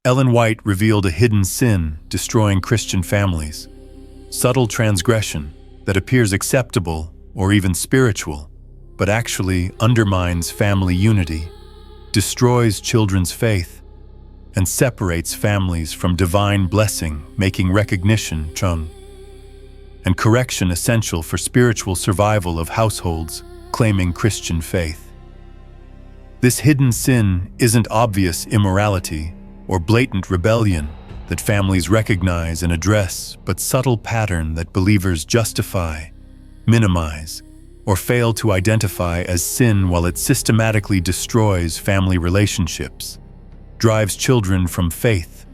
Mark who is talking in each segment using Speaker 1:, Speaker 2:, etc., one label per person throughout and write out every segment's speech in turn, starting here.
Speaker 1: Ellen White revealed a hidden sin destroying Christian families. Subtle transgression that appears acceptable or even spiritual, but actually undermines family unity, destroys children's faith, and separates families from divine blessing, making recognition chung and correction essential for spiritual survival of households claiming Christian faith. This hidden sin isn't obvious immorality or blatant rebellion that families recognize and address, but subtle pattern that believers justify, minimize, or fail to identify as sin while it systematically destroys family relationships, drives children from faith,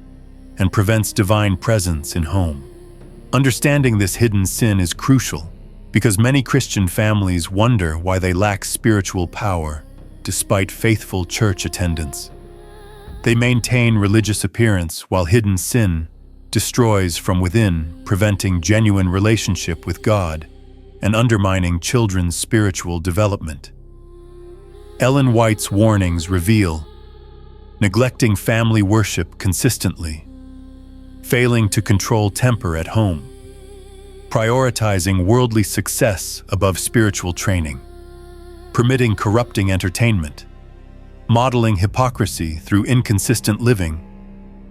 Speaker 1: and prevents divine presence in home. Understanding this hidden sin is crucial because many Christian families wonder why they lack spiritual power despite faithful church attendance. They maintain religious appearance while hidden sin destroys from within, preventing genuine relationship with God and undermining children's spiritual development. Ellen White's warnings reveal neglecting family worship consistently, failing to control temper at home, prioritizing worldly success above spiritual training, permitting corrupting entertainment, modeling hypocrisy through inconsistent living,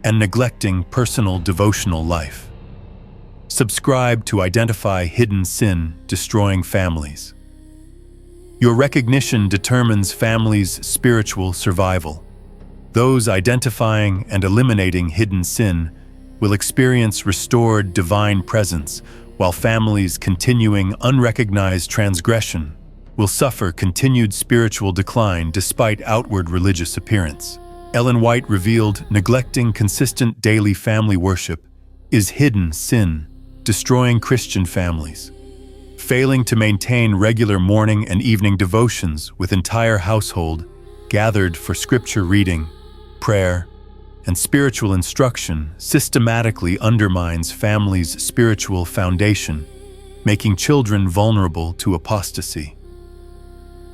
Speaker 1: and neglecting personal devotional life. Subscribe to identify hidden sin destroying families. Your recognition determines families' spiritual survival. Those identifying and eliminating hidden sin will experience restored divine presence, while families continuing unrecognized transgression will suffer continued spiritual decline despite outward religious appearance. Ellen White revealed neglecting consistent daily family worship is hidden sin, destroying Christian families. Failing to maintain regular morning and evening devotions with entire household gathered for scripture reading, prayer, and spiritual instruction systematically undermines families' spiritual foundation, making children vulnerable to apostasy.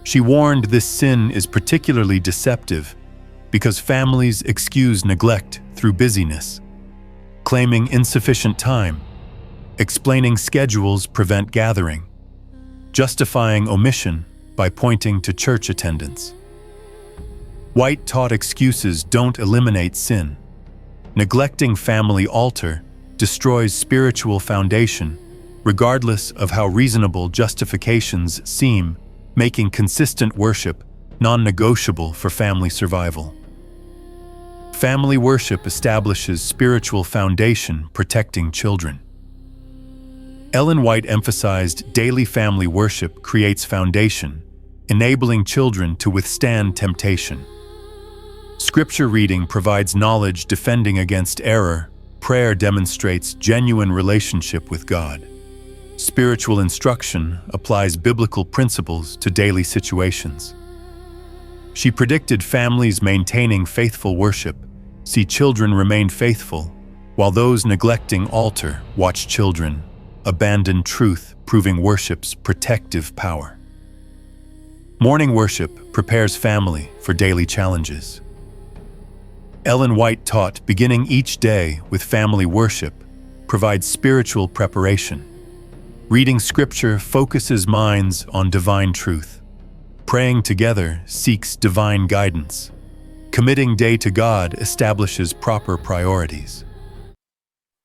Speaker 1: She warned this sin is particularly deceptive because families excuse neglect through busyness, claiming insufficient time, explaining schedules prevent gathering, justifying omission by pointing to church attendance. White taught excuses don't eliminate sin. Neglecting family altar destroys spiritual foundation, regardless of how reasonable justifications seem, making consistent worship non-negotiable for family survival. Family worship establishes spiritual foundation, protecting children. Ellen White emphasized daily family worship creates foundation, enabling children to withstand temptation. Scripture reading provides knowledge defending against error. Prayer demonstrates genuine relationship with God. Spiritual instruction applies biblical principles to daily situations. She predicted families maintaining faithful worship see children remain faithful, while those neglecting altar watch children abandon truth, proving worship's protective power. Morning worship prepares family for daily challenges. Ellen White taught beginning each day with family worship provides spiritual preparation. Reading scripture focuses minds on divine truth. Praying together seeks divine guidance. Committing day to God establishes proper priorities.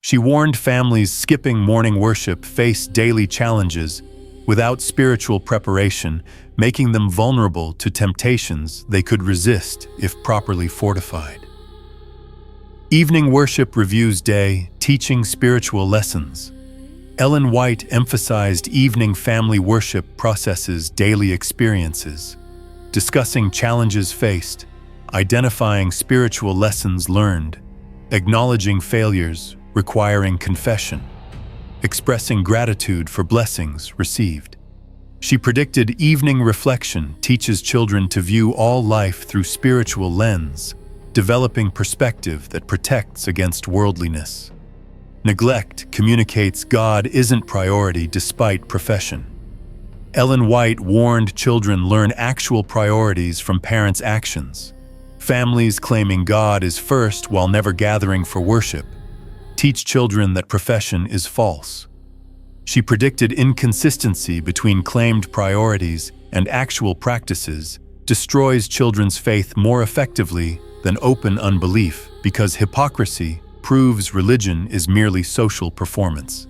Speaker 1: She warned families skipping morning worship face daily challenges without spiritual preparation, making them vulnerable to temptations they could resist if properly fortified. Evening worship reviews day, teaching spiritual lessons. Ellen White emphasized evening family worship processes daily experiences, discussing challenges faced, identifying spiritual lessons learned, acknowledging failures, requiring confession, expressing gratitude for blessings received. She predicted evening reflection teaches children to view all life through spiritual lens, developing perspective that protects against worldliness. Neglect communicates God isn't priority despite profession. Ellen White warned children learn actual priorities from parents' actions. Families claiming God is first while never gathering for worship teach children that profession is false. She predicted inconsistency between claimed priorities and actual practices destroys children's faith more effectively than open unbelief because hypocrisy proves religion is merely social performance.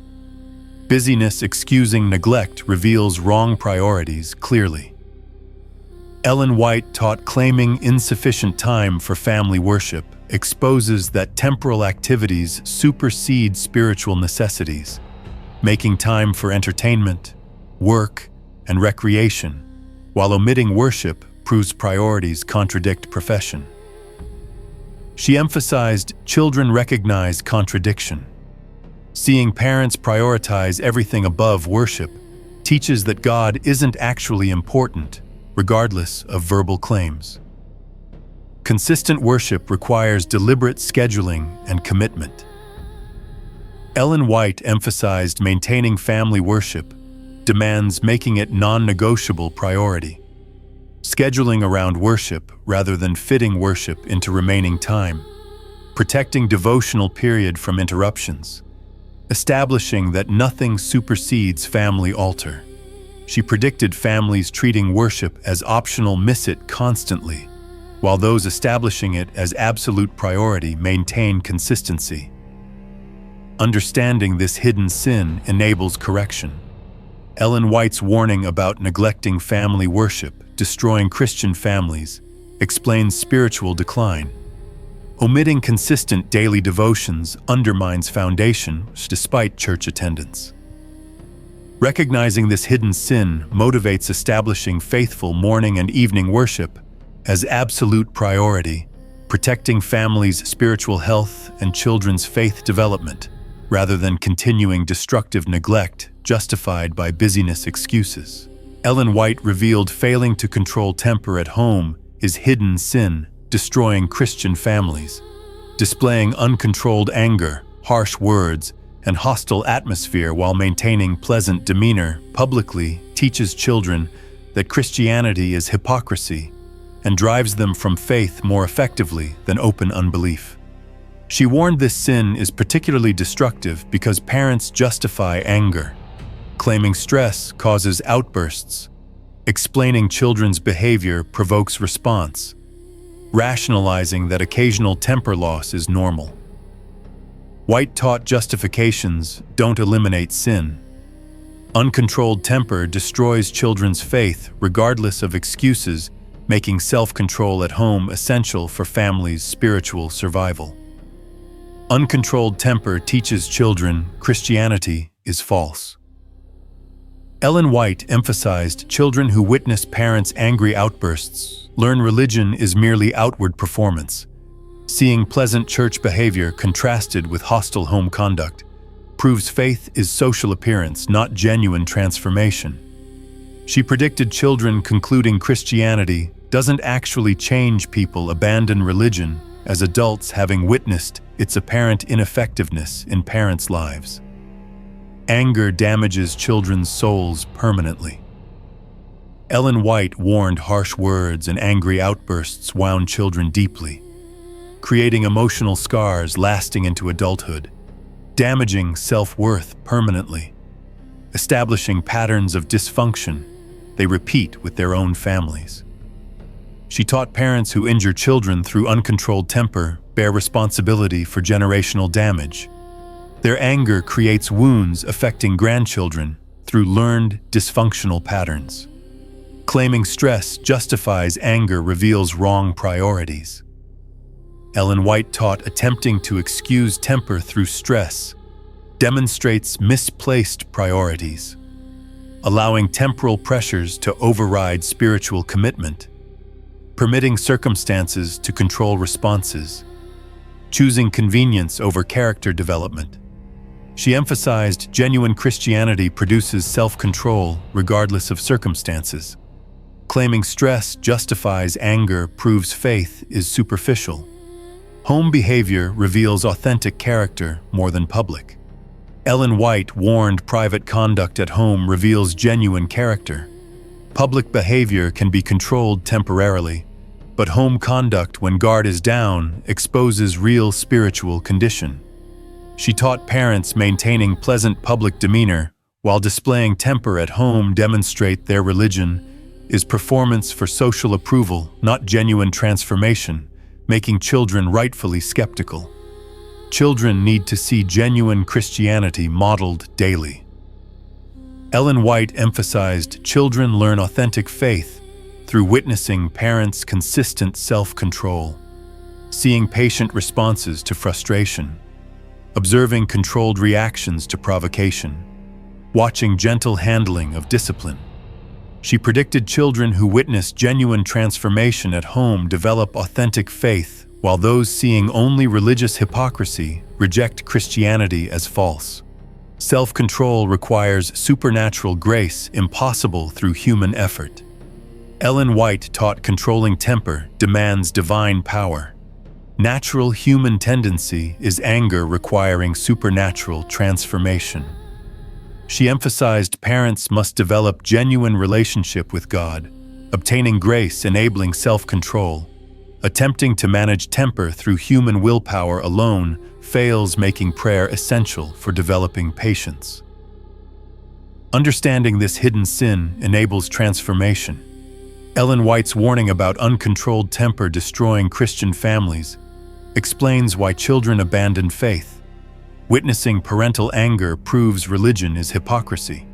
Speaker 1: Busyness excusing neglect reveals wrong priorities clearly. Ellen White taught claiming insufficient time for family worship exposes that temporal activities supersede spiritual necessities, making time for entertainment, work, and recreation, while omitting worship proves priorities contradict profession. She emphasized children recognize contradiction. Seeing parents prioritize everything above worship teaches that God isn't actually important, regardless of verbal claims. Consistent worship requires deliberate scheduling and commitment. Ellen White emphasized maintaining family worship demands making it non-negotiable priority. Scheduling around worship rather than fitting worship into remaining time, protecting devotional period from interruptions, establishing that nothing supersedes family altar. She predicted families treating worship as optional miss it constantly, while those establishing it as absolute priority maintain consistency. Understanding this hidden sin enables correction. Ellen White's warning about neglecting family worship, destroying Christian families, explains spiritual decline. Omitting consistent daily devotions undermines foundation despite church attendance. Recognizing this hidden sin motivates establishing faithful morning and evening worship as absolute priority, protecting families' spiritual health and children's faith development, rather than continuing destructive neglect justified by busyness excuses. Ellen White revealed failing to control temper at home is hidden sin, destroying Christian families. Displaying uncontrolled anger, harsh words, and hostile atmosphere while maintaining pleasant demeanor publicly teaches children that Christianity is hypocrisy and drives them from faith more effectively than open unbelief. She warned this sin is particularly destructive because parents justify anger, claiming stress causes outbursts, explaining children's behavior provokes response, rationalizing that occasional temper loss is normal. White taught justifications don't eliminate sin. Uncontrolled temper destroys children's faith regardless of excuses, making self-control at home essential for families' spiritual survival. Uncontrolled temper teaches children Christianity is false. Ellen White emphasized children who witness parents' angry outbursts learn religion is merely outward performance. Seeing pleasant church behavior contrasted with hostile home conduct proves faith is social appearance, not genuine transformation. She predicted children concluding Christianity doesn't actually change people abandon religion as adults having witnessed its apparent ineffectiveness in parents' lives. Anger damages children's souls permanently. Ellen White warned harsh words and angry outbursts wound children deeply, creating emotional scars lasting into adulthood, damaging self-worth permanently, establishing patterns of dysfunction they repeat with their own families. She taught parents who injure children through uncontrolled temper bear responsibility for generational damage. Their anger creates wounds affecting grandchildren through learned dysfunctional patterns. Claiming stress justifies anger reveals wrong priorities. Ellen White taught attempting to excuse temper through stress demonstrates misplaced priorities, allowing temporal pressures to override spiritual commitment, permitting circumstances to control responses, choosing convenience over character development. She emphasized genuine Christianity produces self-control regardless of circumstances. Claiming stress justifies anger proves faith is superficial. Home behavior reveals authentic character more than public. Ellen White warned private conduct at home reveals genuine character. Public behavior can be controlled temporarily, but home conduct when guard is down exposes real spiritual condition. She taught parents maintaining pleasant public demeanor while displaying temper at home demonstrate their religion is performance for social approval, not genuine transformation, making children rightfully skeptical. Children need to see genuine Christianity modeled daily. Ellen White emphasized children learn authentic faith through witnessing parents' consistent self-control, seeing patient responses to frustration, observing controlled reactions to provocation, watching gentle handling of discipline. She predicted children who witness genuine transformation at home develop authentic faith, while those seeing only religious hypocrisy reject Christianity as false. Self-control requires supernatural grace impossible through human effort. Ellen White taught controlling temper demands divine power. Natural human tendency is anger requiring supernatural transformation. She emphasized parents must develop genuine relationship with God, obtaining grace enabling self-control. Attempting to manage temper through human willpower alone fails, making prayer essential for developing patience. Understanding this hidden sin enables transformation. Ellen White's warning about uncontrolled temper destroying Christian families explains why children abandon faith. Witnessing parental anger proves religion is hypocrisy.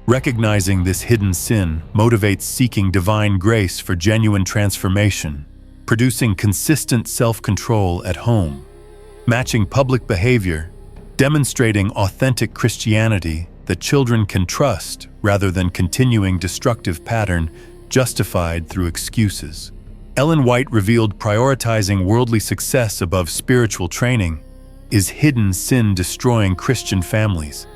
Speaker 1: Recognizing this hidden sin motivates seeking divine grace for genuine transformation, producing consistent self-control at home, matching public behavior, demonstrating authentic Christianity that children can trust rather than continuing destructive pattern justified through excuses. Ellen White revealed prioritizing worldly success above spiritual training is hidden sin destroying Christian families.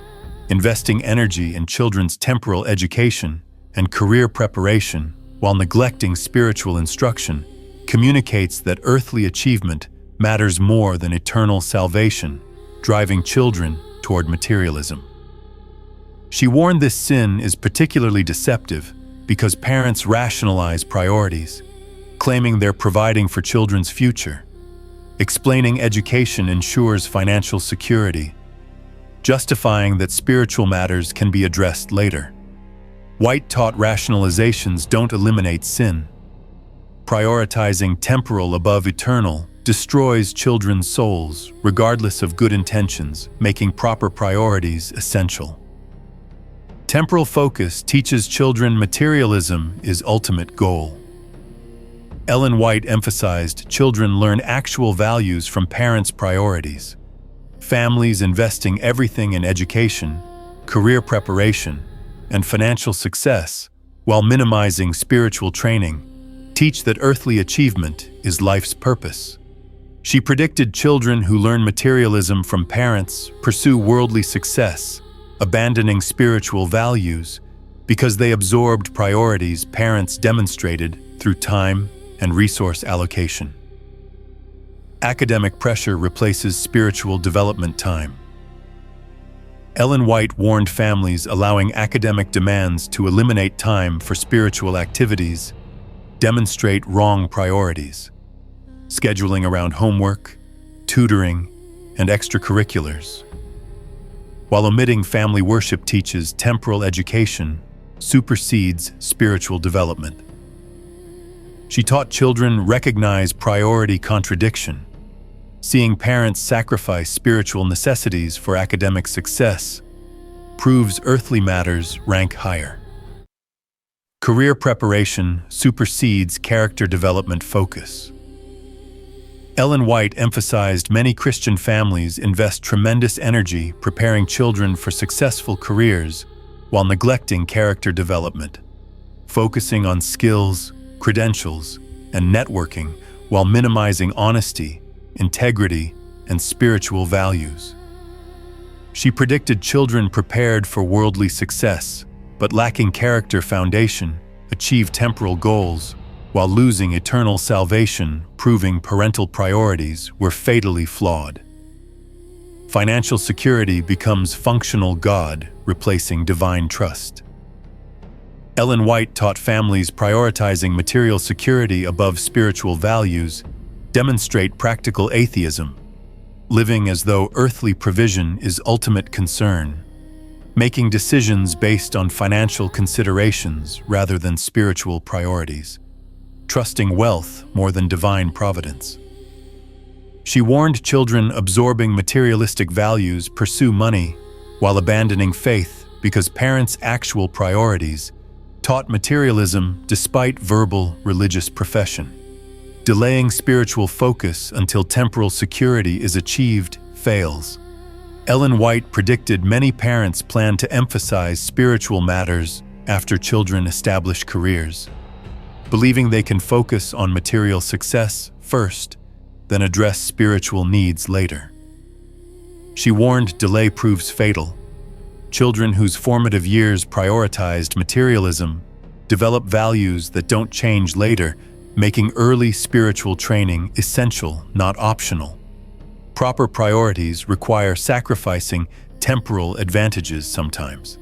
Speaker 1: Investing energy in children's temporal education and career preparation while neglecting spiritual instruction communicates that earthly achievement matters more than eternal salvation, driving children toward materialism. She warned this sin is particularly deceptive because parents rationalize priorities, claiming they're providing for children's future, explaining education ensures financial security, justifying that spiritual matters can be addressed later. White taught rationalizations don't eliminate sin. Prioritizing temporal above eternal destroys children's souls, regardless of good intentions, making proper priorities essential. Temporal focus teaches children materialism is ultimate goal. Ellen White emphasized children learn actual values from parents' priorities. Families investing everything in education, career preparation, and financial success, while minimizing spiritual training, teach that earthly achievement is life's purpose. She predicted children who learn materialism from parents pursue worldly success, abandoning spiritual values because they absorbed priorities parents demonstrated through time and resource allocation. Academic pressure replaces spiritual development time. Ellen White warned families allowing academic demands to eliminate time for spiritual activities demonstrate wrong priorities. Scheduling around homework, tutoring, and extracurriculars. While omitting family worship teaches temporal education supersedes spiritual development. She taught children recognize priority contradiction. Seeing parents sacrifice spiritual necessities for academic success proves earthly matters rank higher. Career preparation supersedes character development focus. Ellen White emphasized many Christian families invest tremendous energy preparing children for successful careers while neglecting character development, focusing on skills, credentials, and networking while minimizing honesty, integrity, and spiritual values. She predicted children prepared for worldly success, but lacking character foundation, achieve temporal goals, while losing eternal salvation, proving parental priorities were fatally flawed. Financial security becomes functional God, replacing divine trust. Ellen White taught families prioritizing material security above spiritual values demonstrate practical atheism, living as though earthly provision is ultimate concern, making decisions based on financial considerations rather than spiritual priorities, trusting wealth more than divine providence. She warned children absorbing materialistic values pursue money while abandoning faith because parents' actual priorities taught materialism despite verbal religious profession. Delaying spiritual focus until temporal security is achieved fails. Ellen White predicted many parents plan to emphasize spiritual matters after children establish careers, believing they can focus on material success first, then address spiritual needs later. She warned delay proves fatal. Children whose formative years prioritized materialism develop values that don't change later, making early spiritual training essential, not optional. Proper priorities require sacrificing temporal advantages sometimes.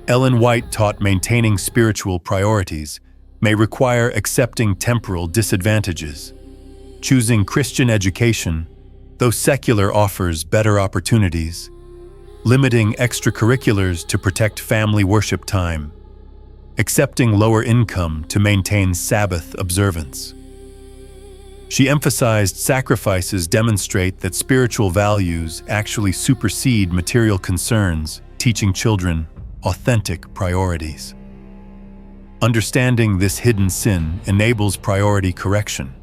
Speaker 1: Ellen White taught maintaining spiritual priorities may require accepting temporal disadvantages. Choosing Christian education, though secular offers better opportunities, limiting extracurriculars to protect family worship time, accepting lower income to maintain Sabbath observance. She emphasized sacrifices demonstrate that spiritual values actually supersede material concerns, teaching children authentic priorities. Understanding this hidden sin enables priority correction.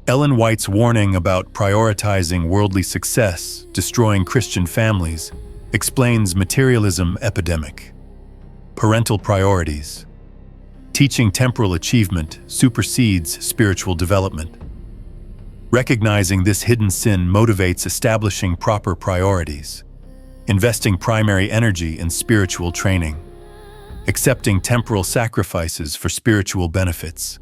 Speaker 1: Ellen White's warning about prioritizing worldly success, destroying Christian families, explains materialism epidemic. Parental priorities. Teaching temporal achievement supersedes spiritual development. Recognizing this hidden sin motivates establishing proper priorities, investing primary energy in spiritual training, accepting temporal sacrifices for spiritual benefits,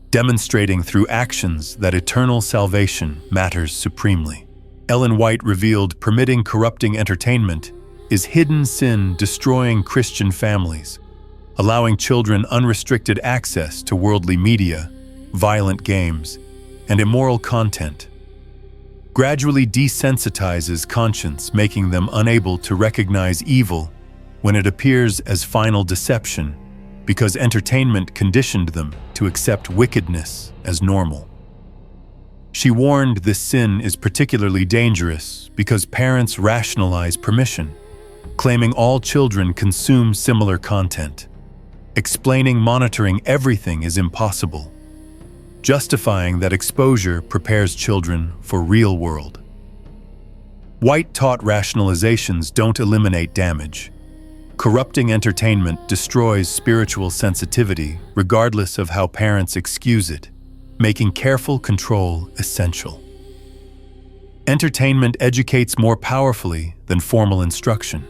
Speaker 1: demonstrating through actions that eternal salvation matters supremely. Ellen White revealed permitting corrupting entertainment is hidden sin destroying Christian families, allowing children unrestricted access to worldly media, violent games, and immoral content. Gradually desensitizes conscience, making them unable to recognize evil when it appears as final deception, because entertainment conditioned them to accept wickedness as normal. She warned this sin is particularly dangerous because parents rationalize permission, claiming all children consume similar content, explaining monitoring everything is impossible, justifying that exposure prepares children for real world. White taught rationalizations don't eliminate damage. Corrupting entertainment destroys spiritual sensitivity regardless of how parents excuse it, making careful control essential. Entertainment educates more powerfully than formal instruction.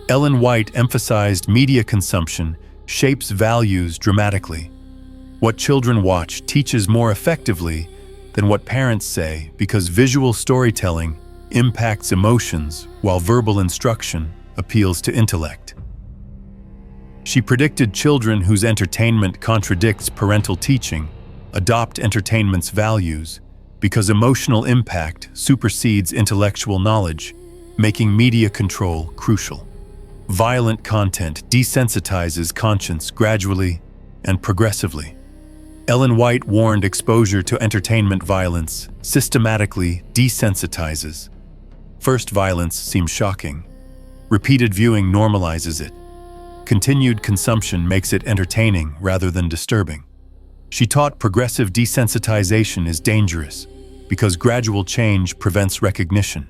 Speaker 1: Ellen White emphasized media consumption shapes values dramatically. What children watch teaches more effectively than what parents say because visual storytelling impacts emotions while verbal instruction appeals to intellect. She predicted children whose entertainment contradicts parental teaching adopt entertainment's values because emotional impact supersedes intellectual knowledge, making media control crucial. Violent content desensitizes conscience gradually and progressively. Ellen White warned exposure to entertainment violence systematically desensitizes. First violence seems shocking. Repeated viewing normalizes it. Continued consumption makes it entertaining rather than disturbing. She taught progressive desensitization is dangerous because gradual change prevents recognition.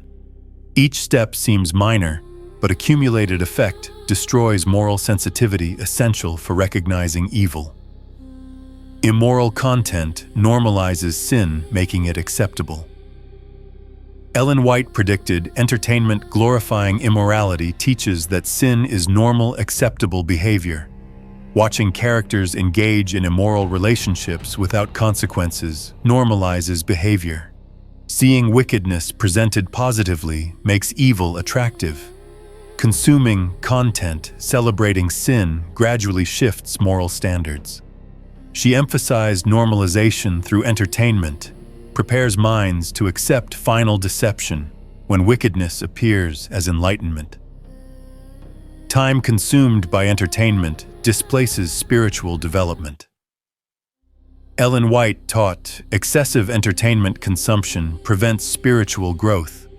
Speaker 1: Each step seems minor, but accumulated effect destroys moral sensitivity essential for recognizing evil. Immoral content normalizes sin, making it acceptable. Ellen White predicted entertainment glorifying immorality teaches that sin is normal, acceptable behavior. Watching characters engage in immoral relationships without consequences normalizes behavior. Seeing wickedness presented positively makes evil attractive. Consuming content celebrating sin gradually shifts moral standards. She emphasized normalization through entertainment, prepares minds to accept final deception when wickedness appears as enlightenment. Time consumed by entertainment displaces spiritual development. Ellen White taught excessive entertainment consumption prevents spiritual growth.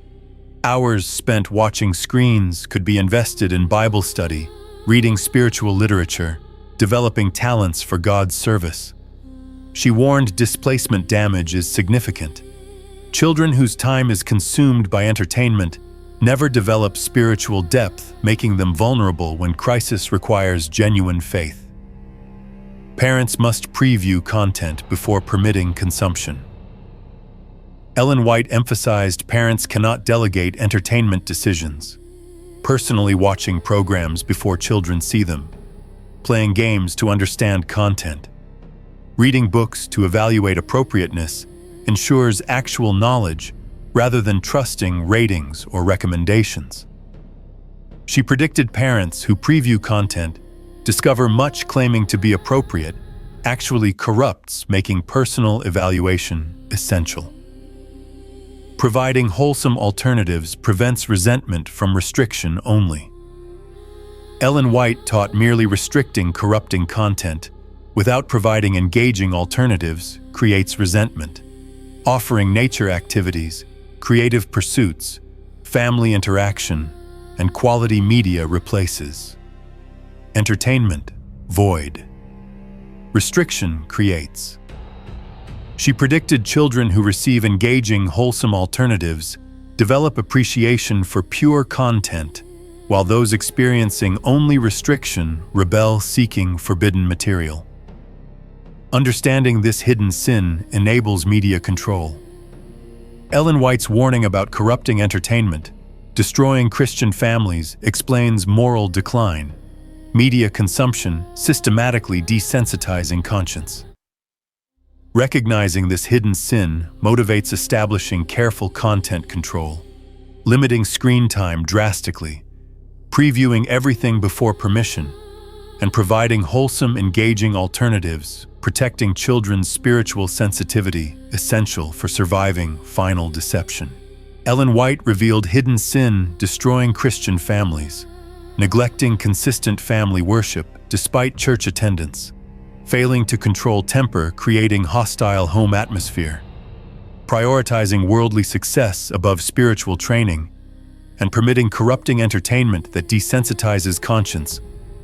Speaker 1: Hours spent watching screens could be invested in Bible study, reading spiritual literature, developing talents for God's service. She warned displacement damage is significant. Children whose time is consumed by entertainment never develop spiritual depth, making them vulnerable when crisis requires genuine faith. Parents must preview content before permitting consumption. Ellen White emphasized parents cannot delegate entertainment decisions, personally watching programs before children see them, playing games to understand content, reading books to evaluate appropriateness ensures actual knowledge rather than trusting ratings or recommendations. She predicted parents who preview content discover much claiming to be appropriate actually corrupts, making personal evaluation essential. Providing wholesome alternatives prevents resentment from restriction only. Ellen White taught merely restricting corrupting content without providing engaging alternatives creates resentment. Offering nature activities, creative pursuits, family interaction, and quality media replaces. Entertainment, void. Restriction creates. She predicted children who receive engaging, wholesome alternatives develop appreciation for pure content, while those experiencing only restriction rebel seeking forbidden material. Understanding this hidden sin enables media control. Ellen White's warning about corrupting entertainment, destroying Christian families, explains moral decline, media consumption systematically desensitizing conscience. Recognizing this hidden sin motivates establishing careful content control, limiting screen time drastically, previewing everything before permission, and providing wholesome, engaging alternatives, protecting children's spiritual sensitivity, essential for surviving final deception. Ellen White revealed hidden sin destroying Christian families, neglecting consistent family worship despite church attendance, failing to control temper, creating hostile home atmosphere, prioritizing worldly success above spiritual training, and permitting corrupting entertainment that desensitizes conscience,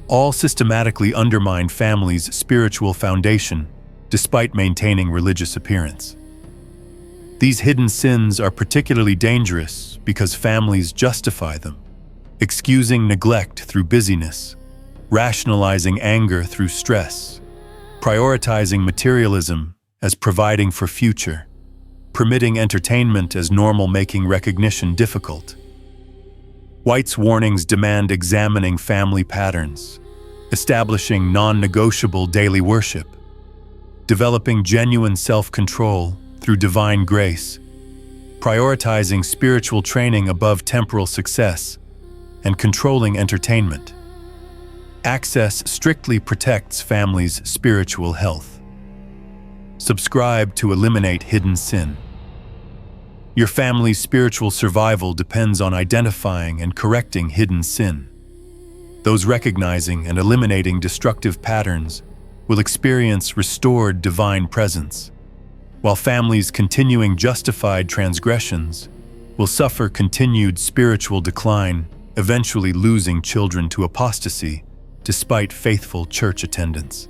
Speaker 1: all systematically undermine families' spiritual foundation despite maintaining religious appearance. These hidden sins are particularly dangerous because families justify them, excusing neglect through busyness, rationalizing anger through stress, prioritizing materialism as providing for future, permitting entertainment as normal, making recognition difficult. White's warnings demand examining family patterns, establishing non-negotiable daily worship, developing genuine self-control through divine grace, prioritizing spiritual training above temporal success, and controlling entertainment. Access strictly protects families' spiritual health. Subscribe to eliminate hidden sin. Your family's spiritual survival depends on identifying and correcting hidden sin. Those recognizing and eliminating destructive patterns will experience restored divine presence, while families continuing justified transgressions will suffer continued spiritual decline, eventually losing children to apostasy despite faithful church attendance.